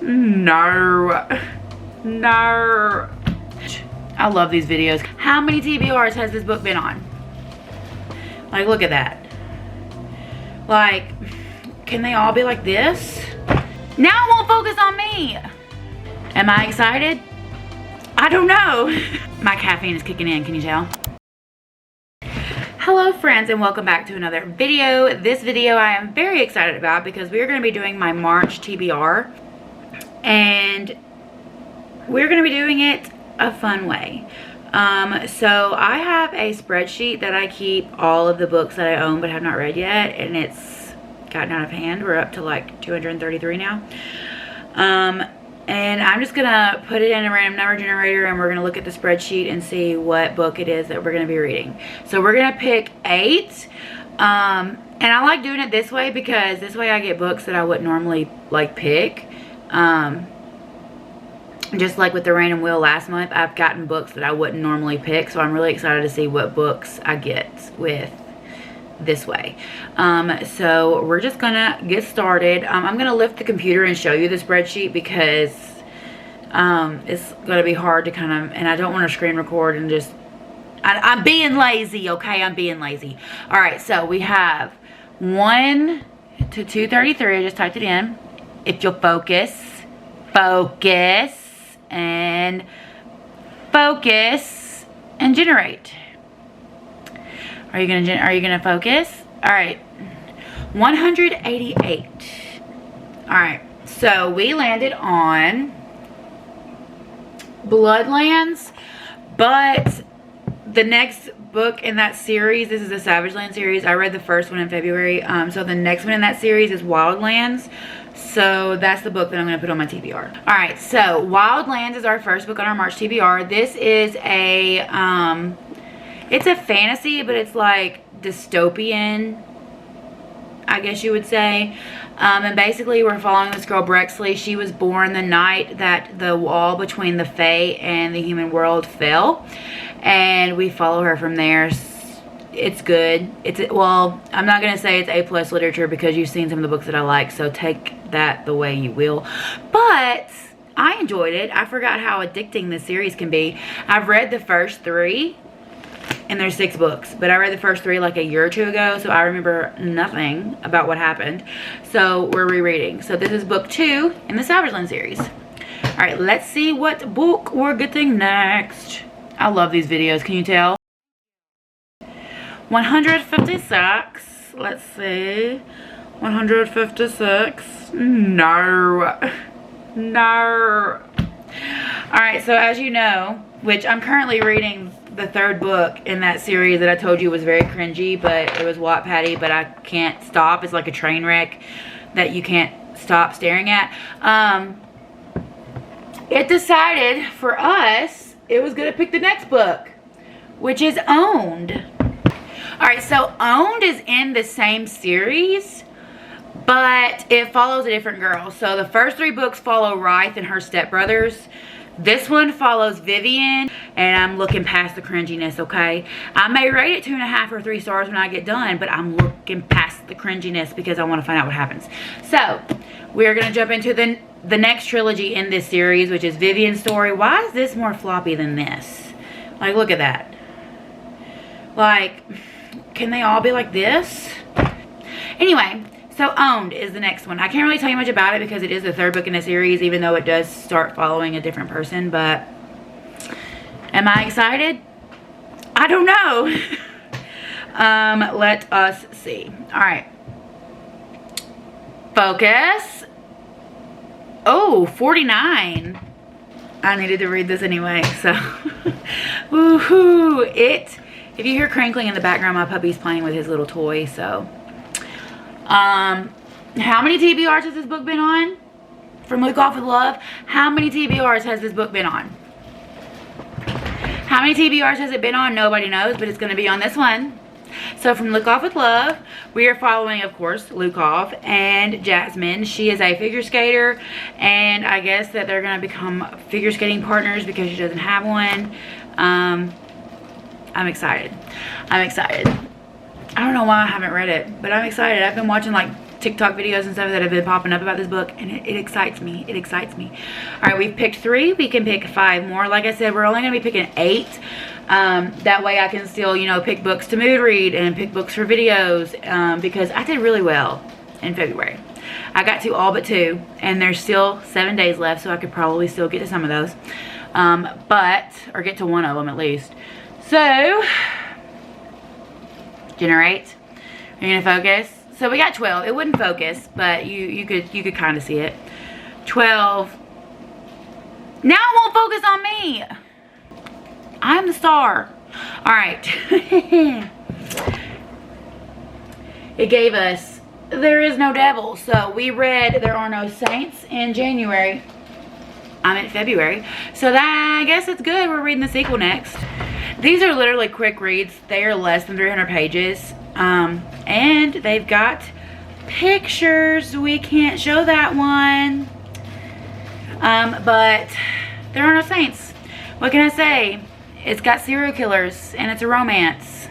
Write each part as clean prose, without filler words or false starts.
No. No. I love these videos. How many TBRs has this book been on? Like, look at that. Like, can they all be like this? Now it won't focus on me. Am I excited? I don't know. My caffeine is kicking in, can you tell? Hello friends, and welcome back to another video. This video I am very excited about because we are going to be doing my March TBR. And we're going to be doing it a fun way. So I have a spreadsheet that I keep all of the books that I own but have not read yet, and it's gotten out of hand. We're up to like 233 now. And I'm just gonna put it in a random number generator, and we're gonna look at the spreadsheet and see what book it is that we're gonna be reading. So we're gonna pick 8. And I like doing it this way because this way I get books that I wouldn't normally like pick. Just like with the random wheel last month, I've gotten books that I wouldn't normally pick. So I'm really excited to see what books I get with this way. So we're just gonna get started. I'm gonna lift the computer and show you the spreadsheet because it's gonna be hard to kind of, and I don't want to screen record and just, I'm being lazy, okay? I'm being lazy. All right, so we have 1 to 233. I just typed it in. If you'll focus, and focus and generate. Are you gonna focus? All right, 188. All right, so we landed on Bloodlands, but the next book in that series, this is the Savage Land series. I read the first one in February. So the next one in that series is Wildlands. So that's the book that I'm going to put on my TBR. All right, so Wildlands is our first book on our March TBR. This is a, it's a fantasy, but it's like dystopian, I guess you would say. And basically we're following this girl, Brexley. She was born the night that the wall between the Fae and the human world fell. And we follow her from there. It's good. Well, I'm not going to say it's A+ literature because you've seen some of the books that I like, so take that the way you will. But I enjoyed it. I forgot how addicting this series can be. I've read the first 3, and there's 6 books, but I read the first 3 like a year or 2 ago, so I remember nothing about what happened. So we're rereading. So this is book 2 in the Savage Land series. All right, let's see what book we're getting next. I love these videos, can you tell? 156. Let's see. 156. No. No. Alright, so as you know, which I'm currently reading the 3rd book in that series that I told you was very cringy, but it was Wattpaddy, but I can't stop. It's like a train wreck that you can't stop staring at. It decided for us it was going to pick the next book, which is Owned. Alright, so Owned is in the same series, but it follows a different girl. So the first 3 books follow Rythe and her stepbrothers. This one follows Vivian, and I'm looking past the cringiness, okay? I may rate it 2.5 or 3 stars when I get done, but I'm looking past the cringiness because I want to find out what happens. So, we're going to jump into the next trilogy in this series, which is Vivian's story. Why is this more floppy than this? Like, look at that. Like, can they all be like this? Anyway, so Owned is the next one. I can't really tell you much about it because it is the 3rd book in the series, even though it does start following a different person. But am I excited? I don't know. Let us see. All right. Focus. Oh, 49. I needed to read this anyway, so. Woohoo. If you hear crinkling in the background, my puppy's playing with his little toy, so. How many TBRs has this book been on? From Look Off With Love, how many TBRs has this book been on? How many TBRs has it been on? Nobody knows, but it's going to be on this one. So from Look Off With Love, we are following, of course, Luke Off and Jasmine. She is a figure skater, and I guess that they're going to become figure skating partners because she doesn't have one. I'm excited. I'm excited. I don't know why I haven't read it, but I'm excited. I've been watching like TikTok videos and stuff that have been popping up about this book, and it excites me. It excites me. All right, we've picked 3. We can pick 5 more. Like I said, we're only going to be picking 8. That way I can still, you know, pick books to mood read and pick books for videos, because I did really well in February. I got to all but 2, and there's still 7 days left, so I could probably still get to some of those. Or get to one of them at least. So, generate. You're gonna focus. So we got 12. It wouldn't focus, but you could kind of see it. 12. Now it won't focus on me. I'm the star. All right. It gave us There Is No Devil. So we read There Are No Saints in January. I'm in February. So that, I guess it's good. We're reading the sequel next. These are literally quick reads. They are less than 300 pages. And they've got pictures. We can't show that one. But There Are No Saints. What can I say? It's got serial killers and it's a romance.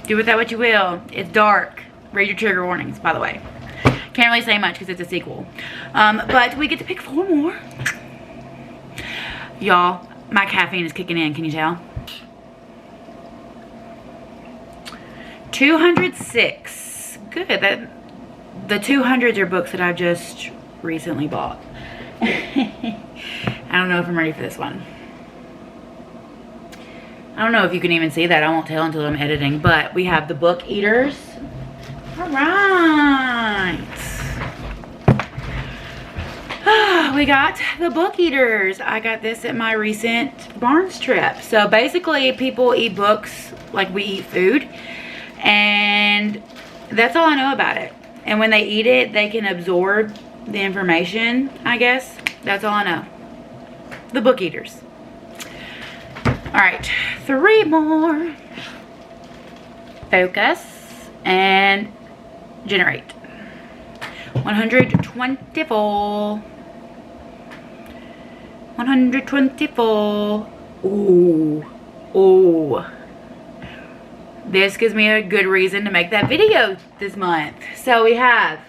Do with that what you will. It's dark. Read your trigger warnings, by the way. Can't really say much because it's a sequel. But we get to pick 4 more. Y'all, my caffeine is kicking in. Can you tell? 206. Good. The 200s are books that I've just recently bought. I don't know if I'm ready for this one. I don't know if you can even see that. I won't tell until I'm editing. But we have The Book Eaters. All right. We got The Book Eaters. I got this at my recent Barnes trip. So basically people eat books like we eat food. And that's all I know about it. And when they eat it, they can absorb the information, I guess. That's all I know. The Book Eaters. All right, 3 more. Focus and generate. 124. 124. Ooh. Ooh. This gives me a good reason to make that video this month. So we have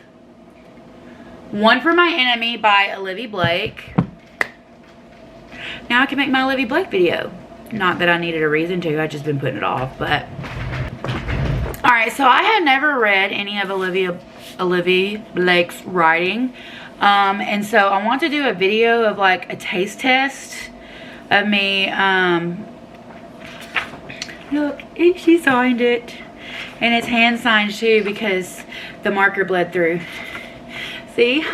One for My Enemy by Olivia Blake. Now I can make my Olivia Blake video. Not that I needed a reason to, I've just been putting it off, but. Alright, so I had never read any of Olivia Blake's writing. And so I want to do a video of like a taste test of me, look, she signed it. And it's hand signed too because the marker bled through. See?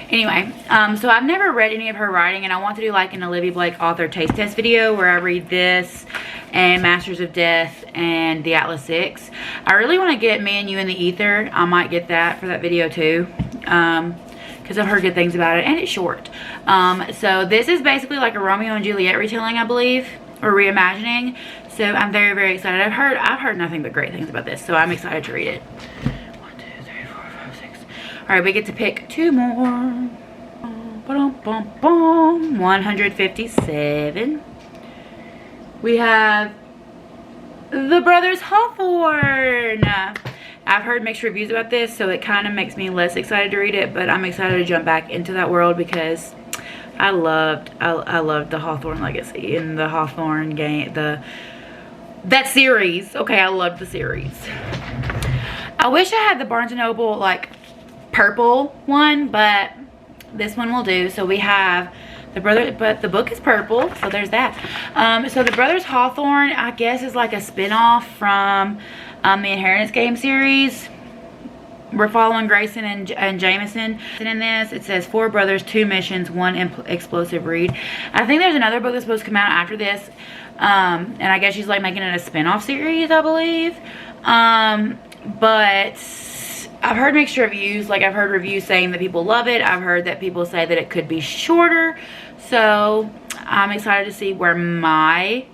Anyway, so I've never read any of her writing, and I want to do like an Olivia Blake author taste test video where I read this and Masters of Death and The Atlas Six. I really want to get Me and You in the Ether. I might get that for that video too, because I've heard good things about it, and it's short. So this is basically like a Romeo and Juliet retelling, I believe, or reimagining. So I'm very, very excited. I've heard nothing but great things about this, so I'm excited to read it. 1, 2, 3, 4, 5, 6. All right, we get to pick 2 more. 157. We have The Brothers Hawthorne. I've heard mixed reviews about this, so it kind of makes me less excited to read it, but I'm excited to jump back into that world because I loved the Hawthorne Legacy and the Hawthorne game, that series. Okay, I loved the series. I wish I had the Barnes & Noble like purple one, but this one will do. So we have but the book is purple, so there's that. So The Brothers Hawthorne, I guess, is like a spin-off from the Inheritance Game series. We're following Grayson and Jameson. And in this, it says 4 brothers, 2 missions, 1 explosive read. I think there's another book that's supposed to come out after this. And I guess she's like making it a spin-off series, I believe. But I've heard mixed reviews. Like, I've heard reviews saying that people love it. I've heard that people say that it could be shorter. So I'm excited to see where my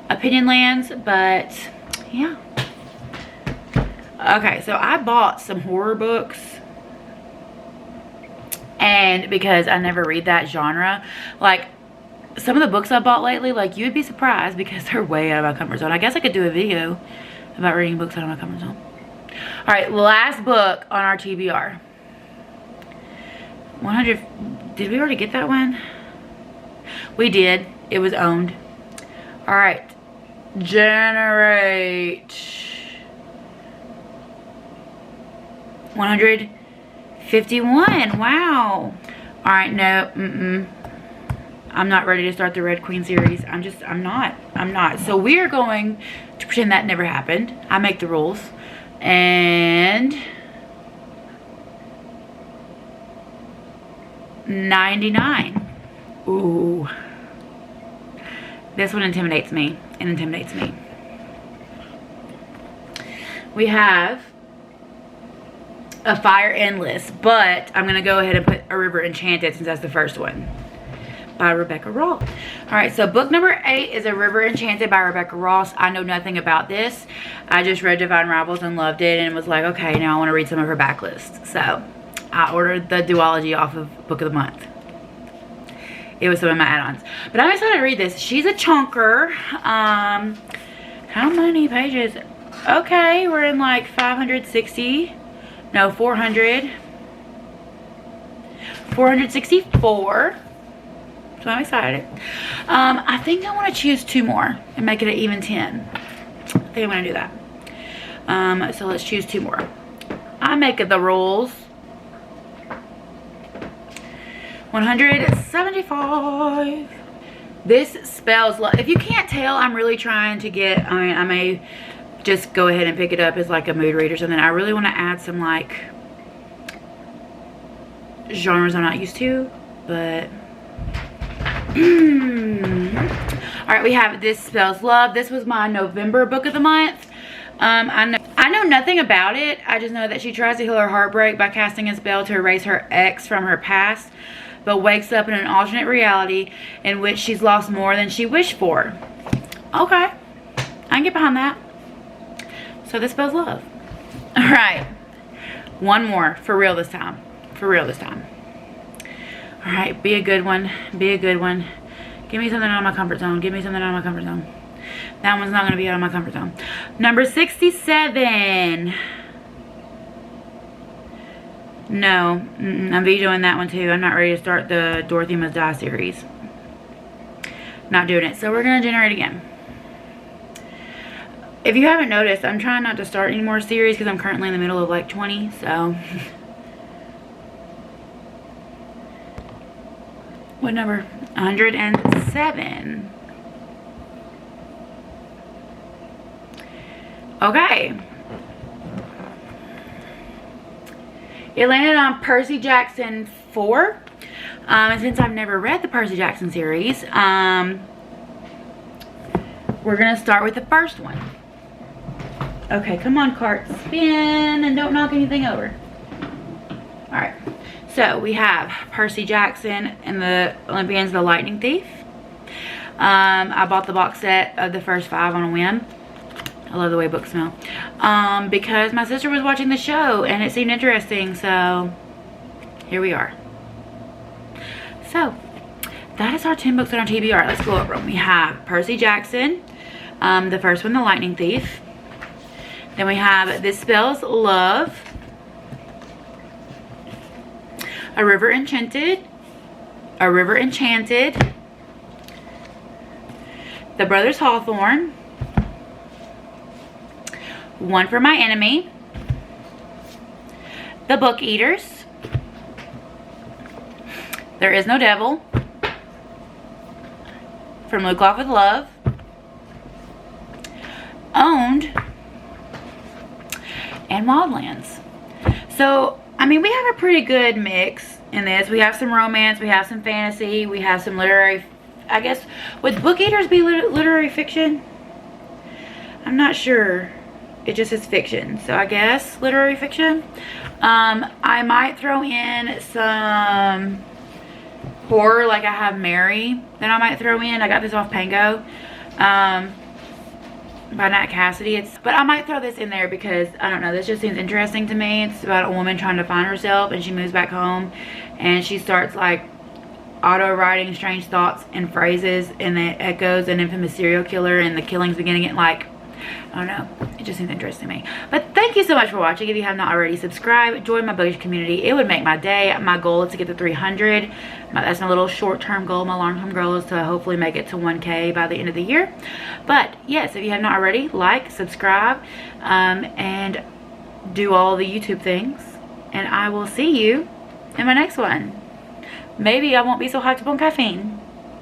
opinion lands. But yeah. Okay, so I bought some horror books. And because I never read that genre, like some of the books I bought lately, like you would be surprised because they're way out of my comfort zone. I guess I could do a video about reading books out of my comfort zone. All right, last book on our TBR. 100. Did we already get that one? We did. It was owned. All right. Generate. 151. Wow. All right. No. I'm not ready to start the Red Queen series. I'm not. So we are going to pretend that never happened. I make the rules. And 99. Ooh. This one intimidates me. It intimidates me. We have A Fire Endless, but I'm going to go ahead and put A River Enchanted since that's the first one. By Rebecca Ross. Alright, so book number 8 is A River Enchanted by Rebecca Ross. I know nothing about this. I just read Divine Rivals and loved it and was like, okay, now I want to read some of her backlist. So, I ordered the duology off of Book of the Month. It was some of my add-ons. But I'm excited to read this. She's a chunker. How many pages? Okay, we're in like 560. No, 400. 464. So I'm excited. I think I want to choose 2 more and make it an even 10. I think I'm going to do that. So let's choose 2 more. I make it the rules. 175. This spells love. If you can't tell, I'm really trying to get, I may just go ahead and pick it up as like a mood read or something. I really want to add some like genres I'm not used to, but alright, we have This Spells Love. This was my November book of the month. I know nothing about it. I just know that she tries to heal her heartbreak by casting a spell to erase her ex from her past, but wakes up in an alternate reality in which she's lost more than she wished for. Okay, I can get behind that. So This Spells Love. Alright, 1 more. For real this time. For real this time. Alright, be a good one. Be a good one. Give me something out of my comfort zone. Give me something out of my comfort zone. That one's not going to be out of my comfort zone. Number 67. No. I'm vetoing that one too. I'm not ready to start the Dorothy Must Die series. Not doing it. So we're going to generate again. If you haven't noticed, I'm trying not to start any more series because I'm currently in the middle of like 20. So... What number? 107. Okay. It landed on Percy Jackson 4. And since I've never read the Percy Jackson series, we're going to start with the first one. Okay, come on, cart. Spin and don't knock anything over. Alright. So we have Percy Jackson and the Olympians, the Lightning Thief. I bought the box set of the first 5 on a whim. I love the way books smell. Because my sister was watching the show and it seemed interesting. So here we are. So that is our 10 books on our TBR. Let's go over them. We have Percy Jackson. The first one, The Lightning Thief. Then we have This Spells Love. A River Enchanted. A River Enchanted. The Brothers Hawthorne. One for My Enemy. The Book Eaters. There Is No Devil. From Luke Off with Love. Owned. And Wildlands. So, I mean, we have a pretty good mix in this. We have some romance, we have some fantasy, we have some literary, I guess, would Book Eaters be literary fiction? I'm not sure. It just says fiction, so I guess literary fiction. I might throw in some horror, like I have Mary, that I might throw in. I got this off Pango. By Nat Cassidy. But I might throw this in there because, I don't know, this just seems interesting to me. It's about a woman trying to find herself and she moves back home and she starts like auto-writing strange thoughts and phrases and it echoes an infamous serial killer and the killings begin to get like I don't know. It just seems interesting to me. But thank you so much for watching. If you have not already, subscribe. Join my bookish community. It would make my day. My goal is to get to 300. That's my little short-term goal. My long-term goal is to hopefully make it to 1K by the end of the year. But yes, if you have not already, like, subscribe, and do all the YouTube things. And I will see you in my next one. Maybe I won't be so hyped up on caffeine.